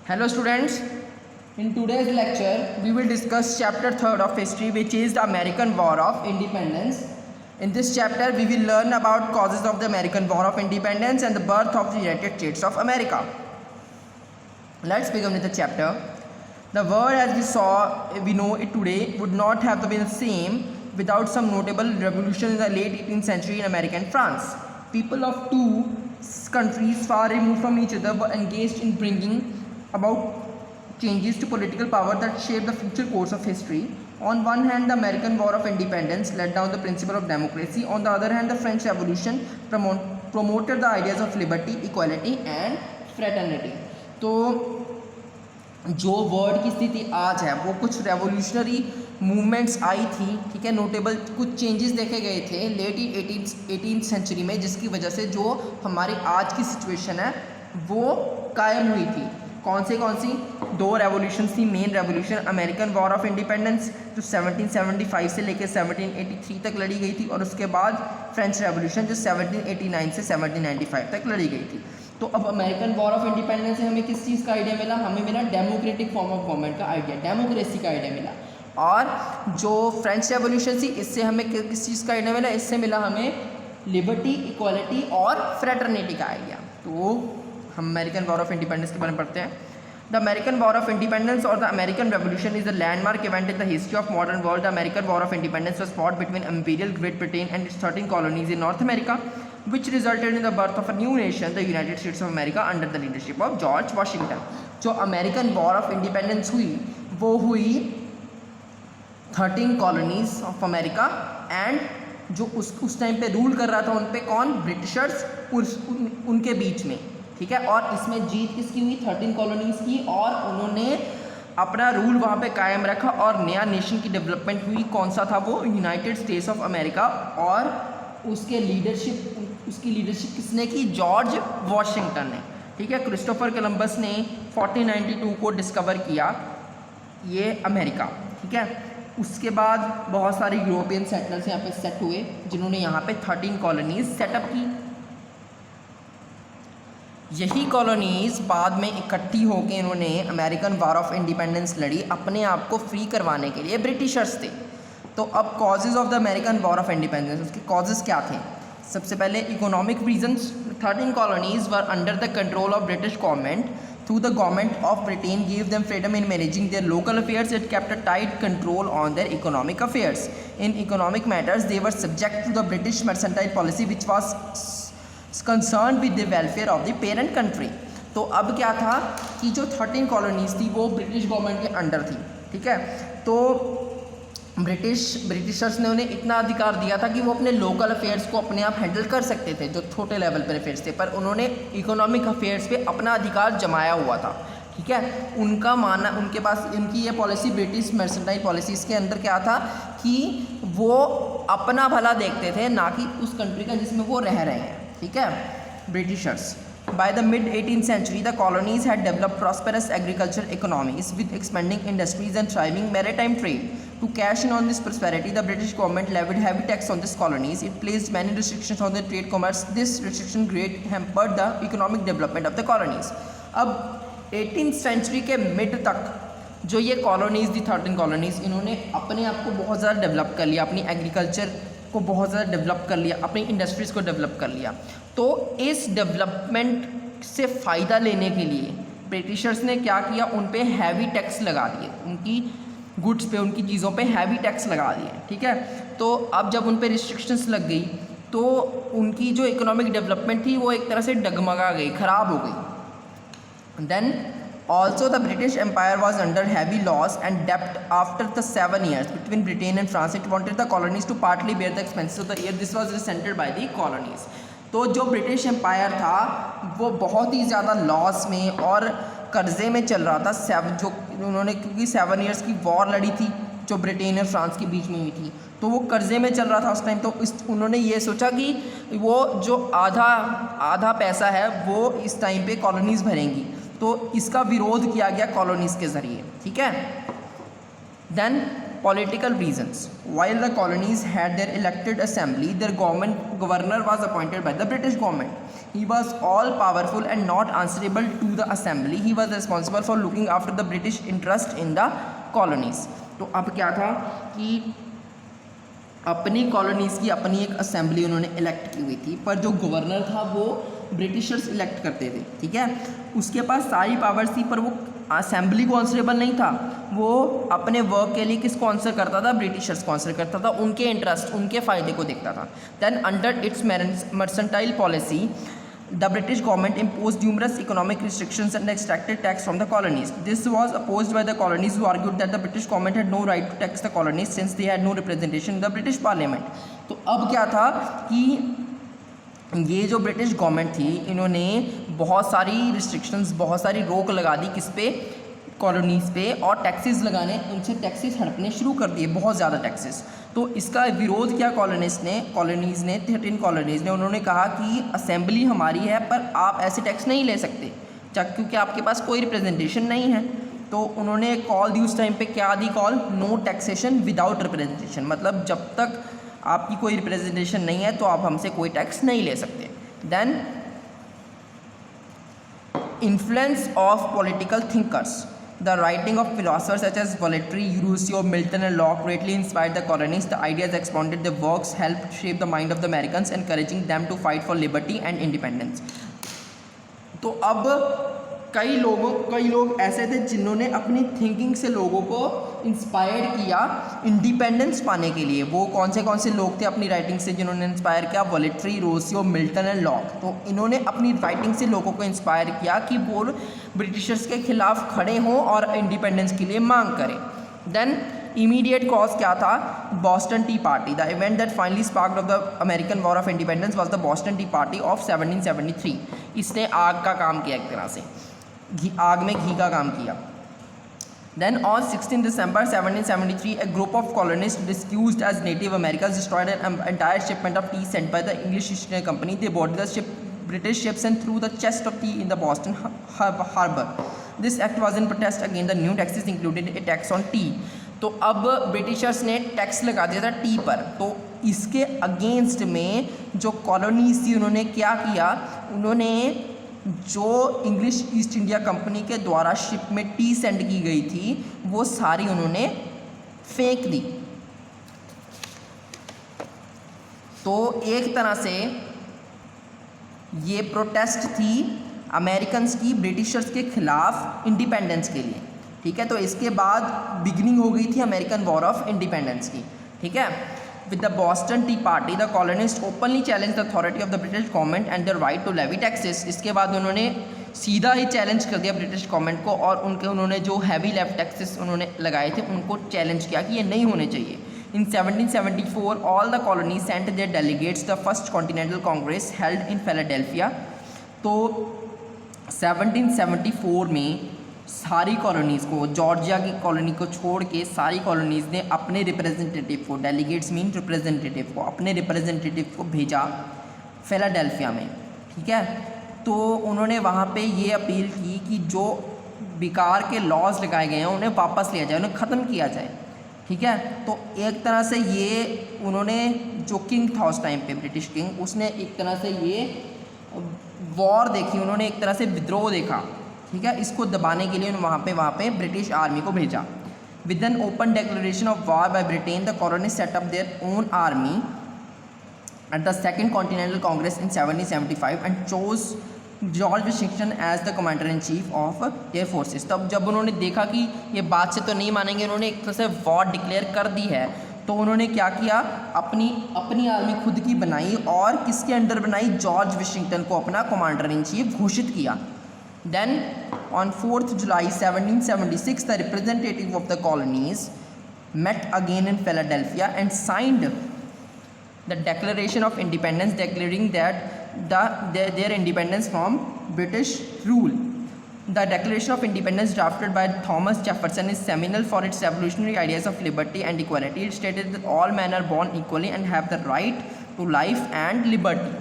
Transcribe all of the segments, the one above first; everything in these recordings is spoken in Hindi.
Hello students, in today's lecture we will discuss chapter 3rd of history, which is the American War of Independence. In this chapter we will learn about causes of the American War of Independence and the birth of the United States of America. Let's begin with the chapter. The world as we know it today would not have been the same without some notable revolution in the late 18th century in America and France. People of two countries far removed from each other were engaged in bringing about changes to political power that shaped the future course of history. On one hand, the American War of Independence laid down the principle of democracy. On the other hand, the French Revolution promoted the ideas of liberty, equality and fraternity. तो जो वर्ल्ड की स्थिति आज है वो कुछ रेवोल्यूशनरी मूवमेंट्स आई थी, ठीक है, नोटेबल कुछ चेंजेस देखे गए थे लेट 18th सेंचुरी में, जिसकी वजह से जो हमारी आज की सिचुएशन है वो कायम हुई थी. कौन सी दो रेवोल्यूशन थी. Main revolution American war of independence जो 1775 से लेकर 1783 तक लड़ी गई थी, और उसके बाद फ्रेंच रेवोल्यूशन जो 1789 से 1795 तक लड़ी गई थी. तो अब अमेरिकन वॉर ऑफ इंडिपेंडेंस से हमें किस चीज़ का आइडिया मिला? हमें मिला डेमोक्रेटिक फॉर्म ऑफ गवर्नमेंट का आइडिया, डेमोक्रेसी का आइडिया मिला. और जो फ्रेंच रेवोल्यूशन थी इससे हमें किस चीज़ का आइडिया मिला? इससे मिला हमें लिबर्टी, इक्वालिटी और फ्रेटर्निटी का आइडिया. तो हम अमेरिकन वॉर ऑफ इंडिपेंडेंस के बारे में पढ़ते हैं. The American war of Independence और the American Revolution is the landmark event in the history of modern world. The American war of Independence was fought between imperial Great Britain and its 13 colonies in North America, which resulted in the birth of a new nation, the United States of America, under the leadership of George Washington. जो अमेरिकन वॉर ऑफ इंडिपेंडेंस हुई वो हुई 13 कॉलोनीज ऑफ अमेरिका, एंड जो उस टाइम पे रूल कर रहा था उन पे कौन? ब्रिटिशर्स, उनके बीच में, ठीक है. और इसमें जीत किसकी हुई? 13 कॉलोनीज की, और उन्होंने अपना रूल वहाँ पे कायम रखा और नया नेशन की डेवलपमेंट हुई. कौन सा था वो? United states of America. और उसकी लीडरशिप किसने की? जॉर्ज वॉशिंगटन ने, ठीक है. क्रिस्टोफर कोलंबस ने 1492 को डिस्कवर किया ये अमेरिका, ठीक है. उसके बाद बहुत सारे यूरोपियन सेटलर्स यहाँ पे सेट हुए जिन्होंने यहाँ पे 13 कॉलोनीज सेटअप की. यही कॉलोनीज बाद में इकट्ठी होकर इन्होंने अमेरिकन वॉर ऑफ इंडिपेंडेंस लड़ी, अपने आप को फ्री करवाने के लिए. ब्रिटिशर्स थे. तो अब causes of the American war of independence, उसके कॉजेज़ क्या थे? सबसे पहले economic reasons. 13 colonies were under the control of British government. Through the government of Britain give them freedom in managing their local affairs. It kept a tight control on their economic affairs. In economic matters they were subject to the British mercantile policy which was concern with the welfare of the parent country. तो अब क्या था कि जो 13 कॉलोनीज थी वो ब्रिटिश गवर्नमेंट के अंडर थी, ठीक है. तो ब्रिटिशर्स ने उन्हें इतना अधिकार दिया था कि वो अपने लोकल अफेयर्स को अपने आप हैंडल कर सकते थे, जो छोटे लेवल पर अफेयर्स थे, पर उन्होंने इकोनॉमिक अफेयर्स पे अपना अधिकार जमाया हुआ था, ठीक है. उनका मानना, उनके पास उनकी ये पॉलिसी ब्रिटिश मर्सेंटाइल पॉलिसीज़ के अंदर क्या था कि वो अपना भला देखते थे, ना कि उस कंट्री का जिसमें वो रह रहे हैं, ठीक है. Britishers. By the mid-18th century, the colonies had developed prosperous agricultural economies with expanding industries and thriving maritime trade. To cash in on this prosperity, the British government levied heavy tax on these colonies. It placed many restrictions on the trade commerce. This restriction greatly hampered the economic development of the colonies. अब 18th century के मिड तक जो ये कॉलोनीज़ थी 13 कॉलोनीज़, इन्होंने अपने आप को बहुत ज़्यादा डेवलप कर लिया, अपनी एग्रीकल्चर को बहुत ज़्यादा डेवलप कर लिया, अपनी इंडस्ट्रीज़ को डेवलप कर लिया. तो इस डेवलपमेंट से फ़ायदा लेने के लिए ब्रिटिशर्स ने क्या किया? उन पे हैवी टैक्स लगा दिए, उनकी गुड्स पे, उनकी चीज़ों पे हैवी टैक्स लगा दिए, ठीक है. तो अब जब उन पे रिस्ट्रिक्शंस लग गई तो उनकी जो इकोनॉमिक डेवलपमेंट थी वो एक तरह से डगमगा गई, ख़राब हो गई. Then also the British Empire was under heavy loss and debt after the 7 years between Britain and France. It wanted the colonies to partly bear the expenses of the year. This was resented by the colonies. तो जो ब्रिटिश एम्पायर था वो बहुत ही ज़्यादा लॉस में और कर्जे में चल रहा था. जो उन्होंने, क्योंकि 7 ईयर्स की वॉर लड़ी थी जो ब्रिटेन और फ्रांस के बीच में हुई थी, तो वो कर्जे में चल रहा था उस टाइम. तो उन्होंने ये सोचा कि वो जो आधा पैसा है वो इस टाइम पे कॉलोनीज़ भरेंगी, तो इसका विरोध किया गया कॉलोनीज़ के ज़रिए, ठीक है. Then political reasons. While the colonies had their elected assembly, their governor was appointed by the British government. He was all powerful and not answerable to the assembly. He was responsible for looking after the British interest in the colonies. तो अब क्या था कि अपनी कॉलोनीज़ की अपनी एक असेंबली उन्होंने इलेक्ट की हुई थी, पर जो गवर्नर था वो ब्रिटिशर्स इलेक्ट करते थे, ठीक है। उसके पास सारी पावर्स थी, पर वो असेंबली को आंसरेबल नहीं था। वो अपने वर्क के लिए किसको आंसर करता था? ब्रिटिशर्स को आंसर करता था, उनके इंटरेस्ट, उनके फ़ायदे को देखता था। Then under its mercantile policy the British government imposed numerous economic restrictions and extracted tax from the colonies. This was opposed by the colonies, who argued that the British government had no right to tax the colonies since they had no representation in the British Parliament. तो अब क्या था कि ये जो ब्रिटिश गवर्नमेंट थी, इन्होंने बहुत सारी रिस्ट्रिक्शंस, बहुत सारी रोक लगा दी किस पे? कॉलोनीज़ पे, और टैक्सेस लगाने, उनसे टैक्सेस हड़पने शुरू कर दिए, बहुत ज़्यादा टैक्सेस। तो इसका विरोध किया कॉलोनीज़ ने 13 कॉलोनीज़ ने। उन्होंने कहा कि असेंबली हमारी है, पर आप ऐसे टैक्स नहीं ले सकते क्योंकि आपके पास कोई रिप्रेजेंटेशन नहीं है। तो उन्होंने कॉल दी उस टाइम पे, क्या दी call? No taxation without representation, मतलब जब तक आपकी कोई रिप्रेजेंटेशन नहीं है तो आप हमसे कोई टैक्स नहीं ले सकते। Then influence of political thinkers. The writing of philosophers such as Voltaire, Rousseau, Milton and Locke greatly inspired the colonies. The ideas expounded their works helped shape the mind of the Americans, encouraging them to fight for liberty and independence. तो अब कई लोग ऐसे थे जिन्होंने अपनी थिंकिंग से लोगों को इंस्पायर किया इंडिपेंडेंस पाने के लिए। वो कौन से लोग थे अपनी राइटिंग से जिन्होंने इंस्पायर किया? Voluntary, Rocio, Milton and lock. तो इन्होंने अपनी राइटिंग से लोगों को इंस्पायर किया कि वो ब्रिटिशर्स के खिलाफ खड़े हों और इंडिपेंडेंस के लिए मांग करें। देन इमीडिएट कॉज क्या था? Boston T party. The event that finally sparked of the American war of Independence was the Boston T party of 1773। इसने आग का काम किया, एक तरह से आग में घी का काम किया। Then on 16 December 1773, a group of colonists disguised as Native Americans destroyed an entire shipment of tea sent by the English East India Company. They boarded the British ships and threw the chest of tea in the Boston harbor. This act was in protest against the new taxes, included a tax on tea. तो अब ब्रिटिशर्स ने टैक्स लगा दिया था टी पर। तो इसके अगेंस्ट में जो कॉलोनीज थी उन्होंने क्या किया? उन्होंने जो इंग्लिश ईस्ट इंडिया कंपनी के द्वारा शिप में टी सेंड की गई थी वो सारी उन्होंने फेंक दी। तो एक तरह से ये प्रोटेस्ट थी अमेरिकन्स की ब्रिटिशर्स के खिलाफ इंडिपेंडेंस के लिए, ठीक है। तो इसके बाद बिगनिंग हो गई थी अमेरिकन वॉर ऑफ इंडिपेंडेंस की, ठीक है। With the Boston Tea Party, the colonists openly challenged the authority of the British government and their right to levy taxes. इसके बाद उन्होंने सीधा ही चैलेंज कर दिया ब्रिटिश गवर्नमेंट को, और उन्होंने जो हैवी लेवी टैक्सेस उन्होंने लगाए थे उनको चैलेंज किया कि ये नहीं होने चाहिए। In 1774, all the colonies sent their delegates. The first Continental Congress held in Philadelphia. तो 1774 में सारी कॉलोनीज़ को, जॉर्जिया की कॉलोनी को छोड़ के सारी कॉलोनीज़ ने अपने रिप्रेजेंटेटिव को, डेलीगेट्स मीन रिप्रेजेंटेटिव को, अपने रिप्रेजेंटेटिव को भेजा फिलाडेल्फिया में, ठीक है। तो उन्होंने वहाँ पे ये अपील की कि जो बेकार के लॉज लगाए गए हैं उन्हें वापस लिया जाए, उन्हें ख़त्म किया जाए, ठीक है। तो एक तरह से ये उन्होंने, जो किंग था उस टाइम पे ब्रिटिश किंग, उसने एक तरह से ये वॉर देखी, उन्होंने एक तरह से विद्रोह देखा, ठीक है। इसको दबाने के लिए उन्होंने वहाँ पे ब्रिटिश आर्मी को भेजा। With an open declaration of war by Britain, the colonies set up their own army at the second continental congress in 1775 and chose George Washington as the commander in chief of their forces. तब जब उन्होंने देखा कि ये बात से तो नहीं मानेंगे, उन्होंने एक तरह से वॉर डिक्लेयर कर दी है, तो उन्होंने क्या किया? अपनी आर्मी खुद की बनाई, और किसके अंडर बनाई? जॉर्ज वाशिंगटन को अपना कमांडर इन चीफ घोषित किया। Then on 4th July 1776, the representative of the colonies met again in Philadelphia and signed the Declaration of Independence, declaring that their independence from British rule. The Declaration of Independence, drafted by Thomas Jefferson, is seminal for its revolutionary ideas of liberty and equality. It stated that all men are born equally and have the right to life and liberty.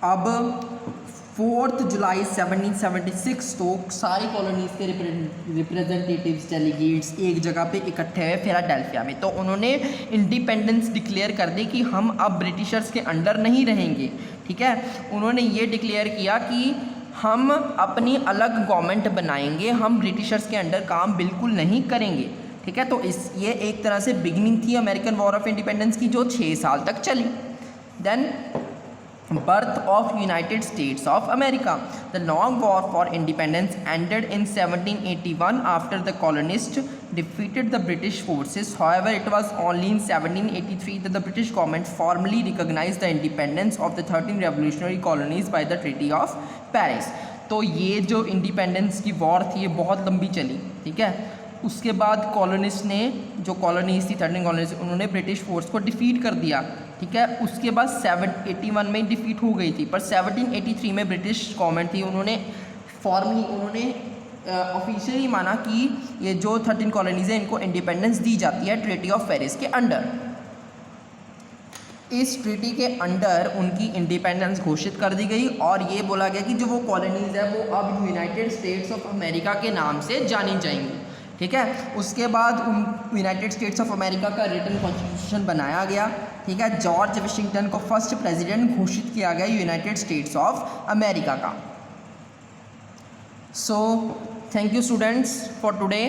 अब 4 जुलाई 1776 तो सारी कॉलोनीज़ के रिप्रेजेंटेटिव्स डेलीगेट्स एक जगह पे इकट्ठे हुए फिलाडेल्फिया में। तो उन्होंने इंडिपेंडेंस डिक्लेयर कर दी कि हम अब ब्रिटिशर्स के अंडर नहीं रहेंगे, ठीक है। उन्होंने ये डिक्लेयर किया कि हम अपनी अलग गवर्नमेंट बनाएंगे, हम ब्रिटिशर्स के अंडर काम बिल्कुल नहीं करेंगे, ठीक है। तो ये एक तरह से बिगिनिंग थी अमेरिकन वॉर ऑफ इंडिपेंडेंस की, जो 6 साल तक चली। Then birth of United States of America. The long war for independence ended in 1781 after the colonists defeated the British forces. However, it was only in 1783 that the British government formally recognized the independence of the 13 revolutionary colonies by the Treaty of Paris. तो ये जो इंडिपेंडेंस की वॉर थी ये बहुत लंबी चली, ठीक है। उसके बाद कॉलोनिस्ट ने, जो कॉलोनीज थी 13 कॉलोनीज, उन्होंने ब्रिटिश फोर्स को डिफीट कर दिया, ठीक है। उसके बाद 781 में डिफीट हो गई थी, पर 1783 में ब्रिटिश गवर्नमेंट थी, उन्होंने ऑफिशियली माना कि ये जो 13 कॉलोनीज हैं इनको इंडिपेंडेंस दी जाती है ट्रीटी ऑफ पेरिस के अंडर। इस ट्रीटी के अंडर उनकी इंडिपेंडेंस घोषित कर दी गई और ये बोला गया कि जो वो कॉलोनीज है वो अब यूनाइटेड स्टेट्स ऑफ अमेरिका के नाम से जानी जाएंगी, ठीक है। उसके बाद यूनाइटेड स्टेट्स ऑफ अमेरिका का रिटन कॉन्स्टिट्यूशन बनाया गया, ठीक है। जॉर्ज वाशिंगटन को फर्स्ट प्रेसिडेंट घोषित किया गया यूनाइटेड स्टेट्स ऑफ अमेरिका का। So thank you students for today.